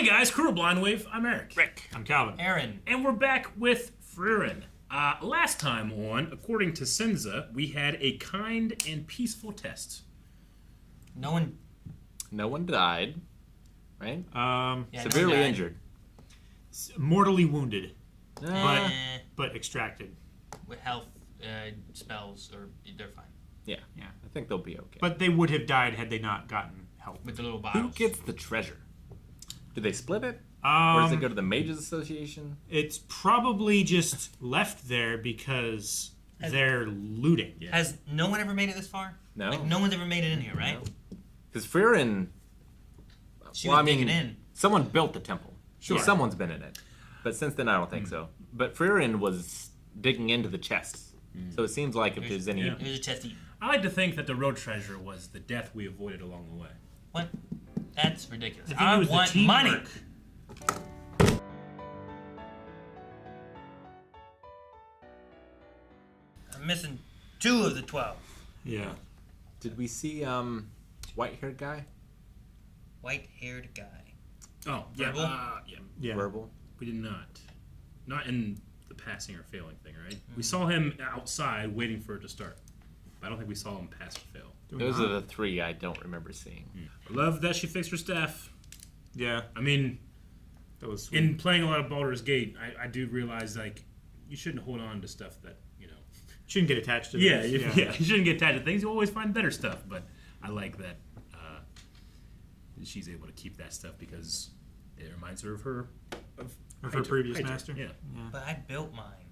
Hey guys, Crew of Blind Wave. I'm Eric. Rick. I'm Calvin. Aaron. And we're back with Frieren. Last time on, according to Senza, we had a kind and peaceful test. No one died, right? Yeah, Severely no one died. injured. Mortally wounded, Eh, but extracted. with health spells, or they're fine. Yeah. Yeah. I think they'll be okay. But they would have died had they not gotten help. With the little who bottles. gets the treasure? Do they split it? Or does it go to the Mages Association? It's probably just left there because they're looting. Yeah. Has no one ever made it this far? No. Like, no one's ever made it in here, right? Because Frieren... She was digging in. Someone built the temple. Sure. So someone's been in it. But since then, I don't think so. But Frieren was digging into the chests. So it seems like if there's any... Yeah. There's a chest eaten. I like to think that the real treasure was the death we avoided along the way. What? That's ridiculous. I think it was the want teamwork. money. I'm missing 2 of the 12. Yeah. Did we see white-haired guy? White-haired guy. Oh, yeah. Verbal? Yeah. Verbal? We did not. Not in the passing or failing thing, right? We saw him outside waiting for it to start. But I don't think we saw him pass or fail. Those are the 3 I don't remember seeing. I love that she fixed her staff. Yeah. I mean, That was sweet. in playing a lot of Baldur's Gate, I do realize, like, you shouldn't hold on to stuff that, you know... Shouldn't get attached to Yeah, this. yeah, you shouldn't get attached to things. You always find better stuff, but I like that she's able to keep that stuff because it reminds her of her Of her previous Hydrate. master? Yeah. But I built mine.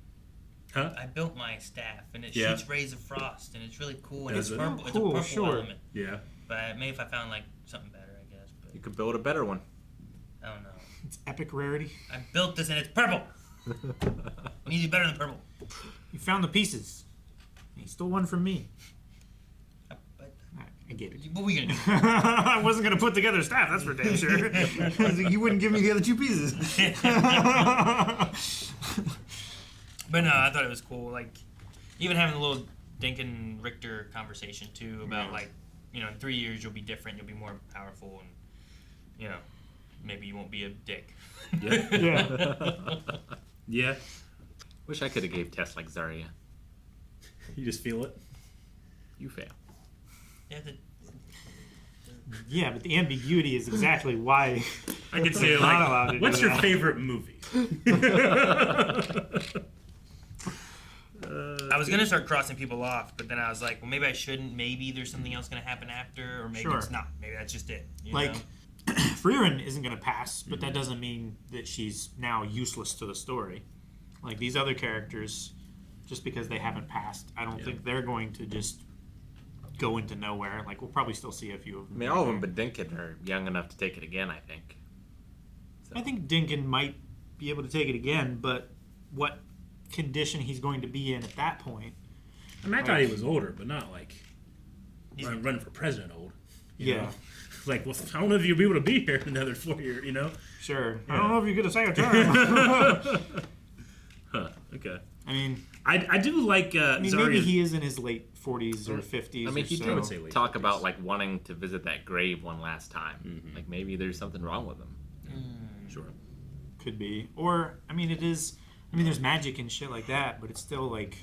Huh? I built my staff, and it Yeah. shoots rays of frost, and it's really cool. And Does it's it? purple. It's Cool, a purple sure. element. Yeah. But maybe if I found like something better, I guess. But You could build a better one. I don't know. It's epic rarity. I built this, and it's purple. It needs to be better than purple. You found the pieces. You stole one from me. But I get it. what were you gonna do? I wasn't going to put together a staff, that's for damn sure. You wouldn't give me the other 2 pieces. But no, I thought it was cool. Like, even having a little Denken Richter conversation too about like, you know, in 3 years you'll be different, you'll be more powerful, and you know, maybe you won't be a dick. Yeah. Yeah. Yeah. Wish I could have gave tests like Zaria. You just feel it. You fail. Yeah, Yeah, but the ambiguity is exactly why I could say, not allowed to like, do what's your that. favorite movie? I was gonna start crossing people off, but then I was like, well, maybe I shouldn't. Maybe there's something else gonna happen after, or maybe Sure. it's not. Maybe that's just it. You like know? Frieren isn't going to pass, but that doesn't mean that she's now useless to the story. Like these other characters, just because they haven't passed, I don't think they're going to just go into nowhere. Like we'll probably still see a few of them. I mean, all of them but Denken are young enough to take it again, I think. So. I think Denken might be able to take it again, but what condition he's going to be in at that point? I mean, I thought he was older, but not like He's- running for president old. You Yeah, know? Like, well, I don't know if you'll be able to be here in another 4 years, you know? sure. I Yeah. don't know if you get a second term. Huh, okay. I mean, I do like maybe Zarya. he is in his late 40s or 50s. I mean, or he so. would did say late talk 50s. about like wanting to visit that grave one last time. Like maybe there's something wrong with him. Sure. Could be, or I mean, it is. I mean, there's magic and shit like that, but it's still like,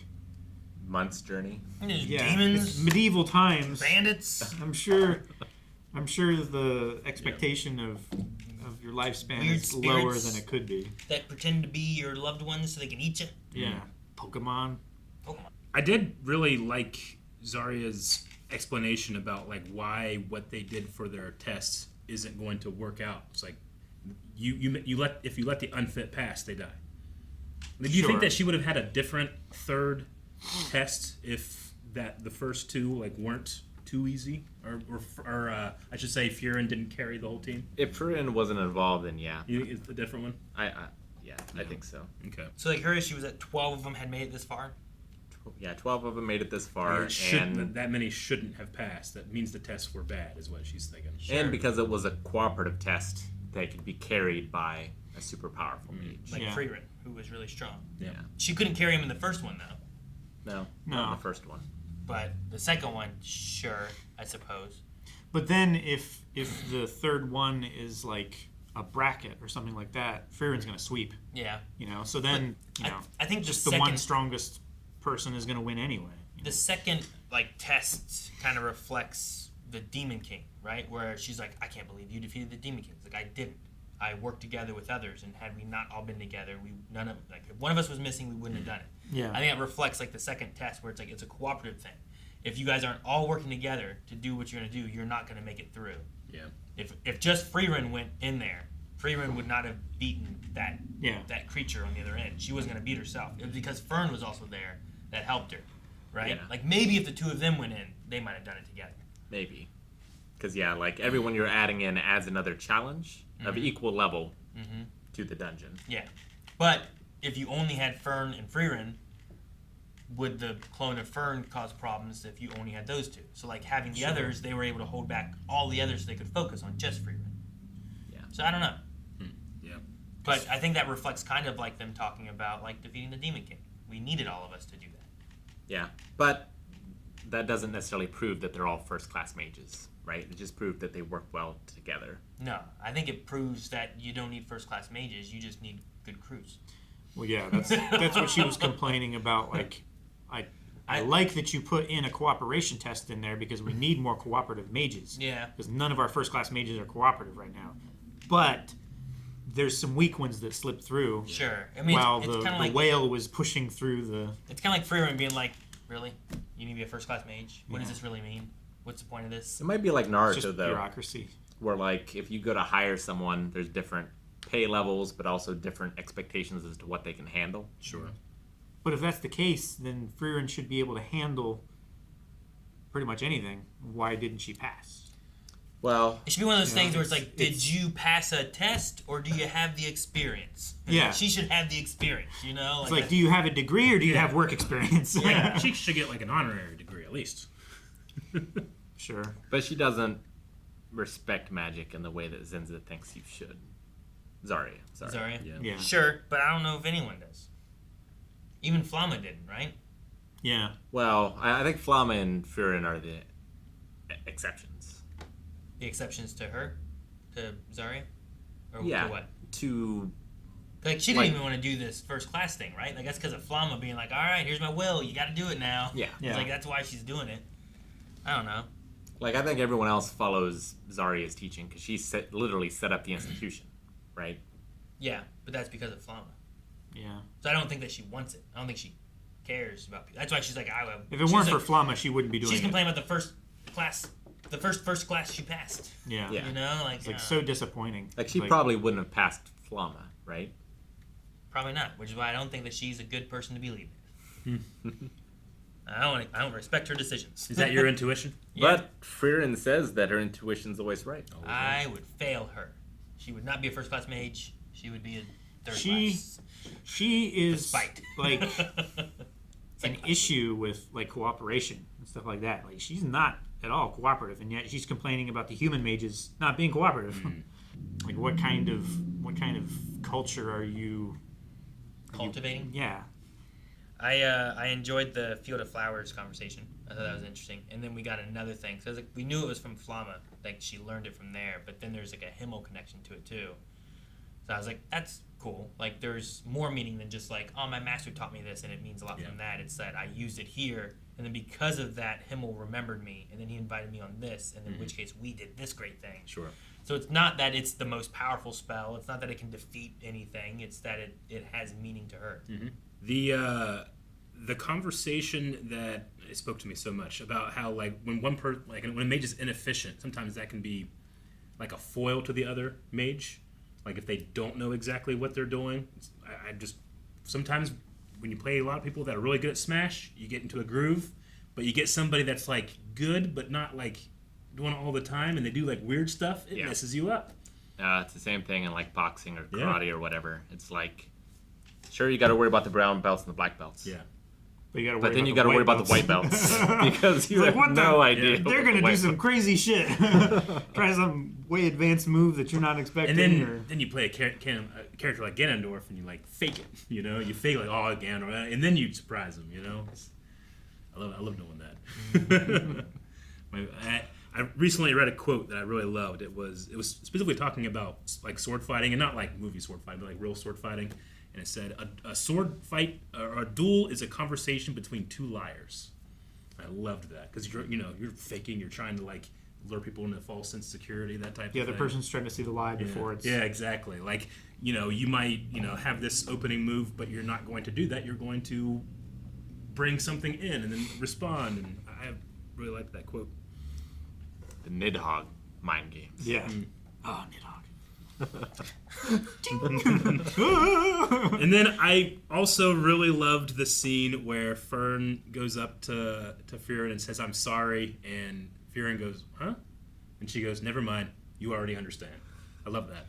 Month's journey. And there's yeah, demons, it's medieval times. bandits. I'm sure the expectation of your lifespan Weird is lower spirits. than it could be. That pretend to be your loved ones so they can eat you. Yeah, Pokemon. Pokemon. I did really like Zarya's explanation about like why what they did for their tests isn't going to work out. It's like you let if you let the unfit pass, they die. Do you Sure. think that she would have had a different third test if the first 2 like weren't too easy, or I should say, Frieren didn't carry the whole team? If Frieren wasn't involved, then yeah, You think it's a different one? I think so. Okay. So like her, she was at 12 of them had made it this far. Yeah, 12 of them made it this far, It shouldn't- and that many shouldn't have passed. That means the tests were bad, is what she's thinking. and because it was a cooperative test, they could be carried by a super powerful mage. Like Yeah. Frieren, who was really strong. Yeah. She couldn't carry him in the first one though. No, No. not the first one. But the second one, sure, I suppose. But then if the third one is like a bracket or something like that, Frieren's going to sweep. Yeah. So then I think just the the one second- strongest person is going to win anyway. The second test kind of reflects the Demon King, right? Where she's like, I can't believe you defeated the Demon King. It's like, I didn't. I worked together with others, and had we not all been together, if one of us was missing, we wouldn't have done it. Yeah. I think that reflects the second test, where it's a cooperative thing. If you guys aren't all working together to do what you're going to do, you're not going to make it through. Yeah. If just Frieren went in there, Frieren would not have beaten that creature on the other end. She wasn't going to beat herself. It was because Fern was also there that helped her, right? Yeah. Maybe if the two of them went in, they might have done it together. Maybe. Because, everyone you're adding in adds another challenge of equal level to the dungeon. Yeah. But if you only had Fern and Frieren, would the clone of Fern cause problems if you only had those two? So, having the others, they were able to hold back all the others so they could focus on just Frieren. Yeah. So, I don't know. Yeah. But I think that reflects kind of them talking about, defeating the Demon King. We needed all of us to do that. Yeah. But that doesn't necessarily prove that they're all first-class mages, right? It just proved that they work well together. No, I think it proves that you don't need first-class mages. You just need good crews. Well, yeah, that's what she was complaining about. I like that you put in a cooperation test in there because we need more cooperative mages. Yeah. Because none of our first-class mages are cooperative right now. But there's some weak ones that slip through. Sure. I mean, while it's the kind of whale was pushing through the... It's kind of like Frieren being like, really? You need to be a first-class mage? What does this really mean? What's the point of this? It might be like It's Naruto, just though, bureaucracy. where, if you go to hire someone, there's different pay levels, but also different expectations as to what they can handle. Sure. But if that's the case, then Frieren should be able to handle pretty much anything. Why didn't she pass? Well, It should be one of those things where it's it's- did you pass a test or do you have the experience? Yeah. She should have the experience, It's do you have a degree or do you have work experience? Yeah. She should get an honorary degree at least. Sure. but she doesn't respect magic in the way that Zenza thinks you should. Zarya. Sorry. Sorry. Yeah. Yeah. Sure, but I don't know if anyone does. Even Flamma didn't, right? Yeah. Well, I think Flamma and Frieren are the exceptions. The exceptions to her? To Zarya? Or Yeah. to what? To She didn't even want to do this first class thing, right? That's because of Flamma being like, all right, here's my will. You got to do it now. Yeah. Yeah. It's that's why she's doing it. I don't know. I think everyone else follows Zarya's teaching because she literally set up the institution, right? Yeah, but that's because of Flamma. Yeah. So I don't think that she wants it. I don't think she cares about people. That's why she's like, I will. If it weren't for Flamma, she wouldn't be doing she's it. complaining about the first class, the first class she passed. Yeah. Yeah. It's so disappointing. She probably wouldn't have passed Flamma, right? Probably not, which is why I don't think that she's a good person to be leading. I don't respect her decisions. Is that your intuition? Yeah. But Frieren says that her intuition's always right. I would fail her. She would not be a first class mage. She would be a third She- class. She is Despite. an issue with cooperation and stuff like that. She's not at all cooperative, and yet she's complaining about the human mages not being cooperative. What kind of culture are you Cultivating. Yeah. I enjoyed the Field of Flowers conversation. I thought that was interesting. And then we got another thing. So we knew it was from Flamma. She learned it from there. But then there's a Himmel connection to it too. So I was like, that's cool. There's more meaning than just oh, my master taught me this and it means a lot from that. It's that I used it here. And then because of that, Himmel remembered me. And then he invited me on this. And in which case we did this great thing. Sure. So it's not that it's the most powerful spell. It's not that it can defeat anything. It's that it has meaning to her. The conversation that it spoke to me so much about how when when a mage is inefficient, sometimes that can be a foil to the other mage. If they don't know exactly what they're doing, I just sometimes when you play a lot of people that are really good at Smash, you get into a groove, but you get somebody that's good but not doing it all the time, and they do weird stuff. It messes you up. It's the same thing in boxing or karate or whatever. It's sure, you got to worry about the brown belts and the black belts. Yeah. But then you got to worry about the white belts because you have no idea. They're going to do some crazy shit. Try some way advanced move that you're not expecting. And then you play a character like Ganondorf and you fake it. You fake oh Ganondorf, and then you surprise them. I love doing that. I recently read a quote that I really loved. It was specifically talking about like sword fighting, and not like movie sword fighting, but like real sword fighting. And it said a sword fight or a duel is a conversation between two liars. I loved that because you're faking, you're trying to like lure people into false sense of security, that type of thing. The other person's trying to see the lie before it's... Yeah, exactly. Like, you might, have this opening move, but you're not going to do that. You're going to bring something in and then respond. And I really liked that quote. The Nidhogg mind games. Yeah. Oh, Nidhogg. And then I also really loved the scene where Fern goes up to Frieren and says, "I'm sorry," and Frieren goes, "Huh?" And she goes, "Never mind. You already understand." I love that.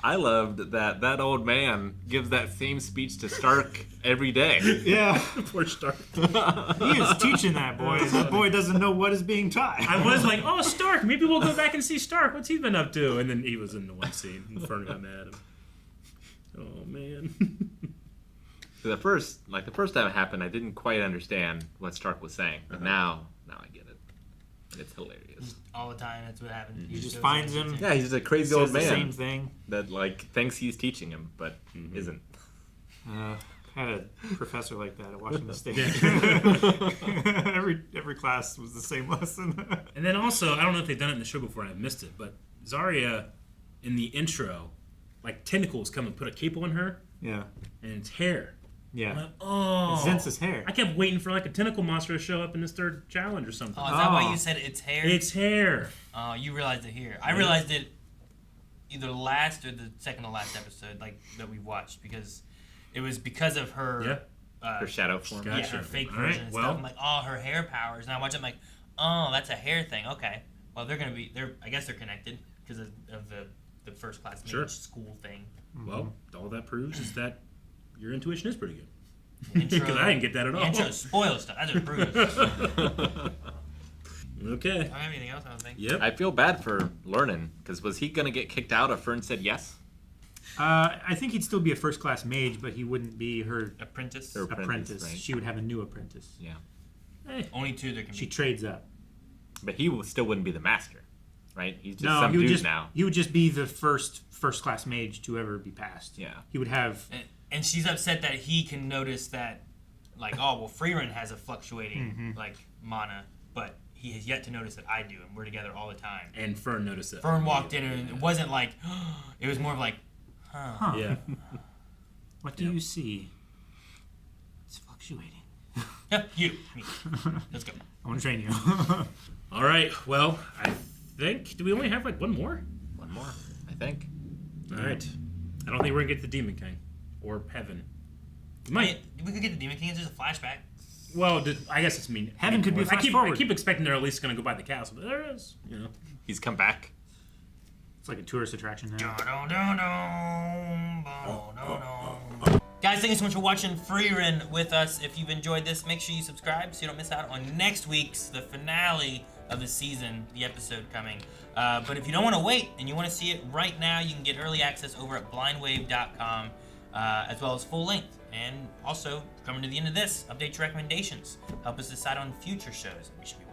I loved that old man gives that same speech to Stark every day. Yeah. Poor Stark. He is teaching that boy. That boy doesn't know what is being taught. I was like, "Oh, Stark. Maybe we'll go back and see Stark. What's he been up to?" And then he was in the one scene, and Fern got mad at him. Oh man. The first time it happened, I didn't quite understand what Stark was saying, but now I get it. It's hilarious. All the time, that's what happens. He just finds him. Yeah, he's a crazy Says old the man same thing. that thinks he's teaching him, but isn't. Had a professor like that at Washington State. every class was the same lesson. And then also, I don't know if they've done it in the show before and I missed it, but Zarya, in the intro, like tentacles come and put a cape on her, Yeah. and it's hair. Yeah. I'm like, oh. It's Zen's hair. I kept waiting for like a tentacle monster to show up in this third challenge or something. Oh, is that why Oh. you said it's hair? It's hair. Oh, you realized it here. I realized it either last or the second to last episode, like that we watched, because it was because of her. Her shadow form. Gotcha. Yeah, her fake All version right, and well. stuff. I'm like, oh, her hair powers. And I watch it, I'm like, oh, that's a hair thing. Okay. Well, I guess they're connected because of the first class mage Sure. school thing. Well, all that proves is that your intuition is pretty good. Intro, Because I didn't get that at all. Intro spoils stuff. That just proves. Okay. I don't have anything else, I don't think. Yep. I feel bad for learning, because was he going to get kicked out if Fern said yes? I think he'd still be a first-class mage, but he wouldn't be her Apprentice. Or- apprentice. right. She would have a new apprentice. Yeah. Hey. Only two there can She be. trades up. But he still wouldn't be the master, right? He's just No, some he would dude just now. he would just be the first-class mage to ever be passed. Yeah. He would have. And she's upset that he can notice that, like, oh, well, Frieren has a fluctuating, like, mana, but he has yet to notice that I do, and we're together all the time. And Fern noticed it. Fern walked in, and it wasn't like, it was more of like, Huh. Yeah. What do you see? It's fluctuating. you, me. Let's go. I want to train you. All right. Well, I think. Do we only have like one more? One more, I think. All right. I don't think we're gonna get the Demon King or Heaven. We might. We could get the Demon King. It's just a flashback. Well, I guess it's mean. Heaven could be a fast I forward. keep expecting they're at least gonna go by the castle, but there it is. He's come back. It's like a tourist attraction now. Guys, thank you so much for watching Frieren with us. If you've enjoyed this, make sure you subscribe so you don't miss out on next week's, the finale of the season, the episode coming. But if you don't want to wait and you want to see it right now, you can get early access over at blindwave.com, as well as full length. And also, coming to the end of this, update your recommendations. Help us decide on future shows that we should be watching.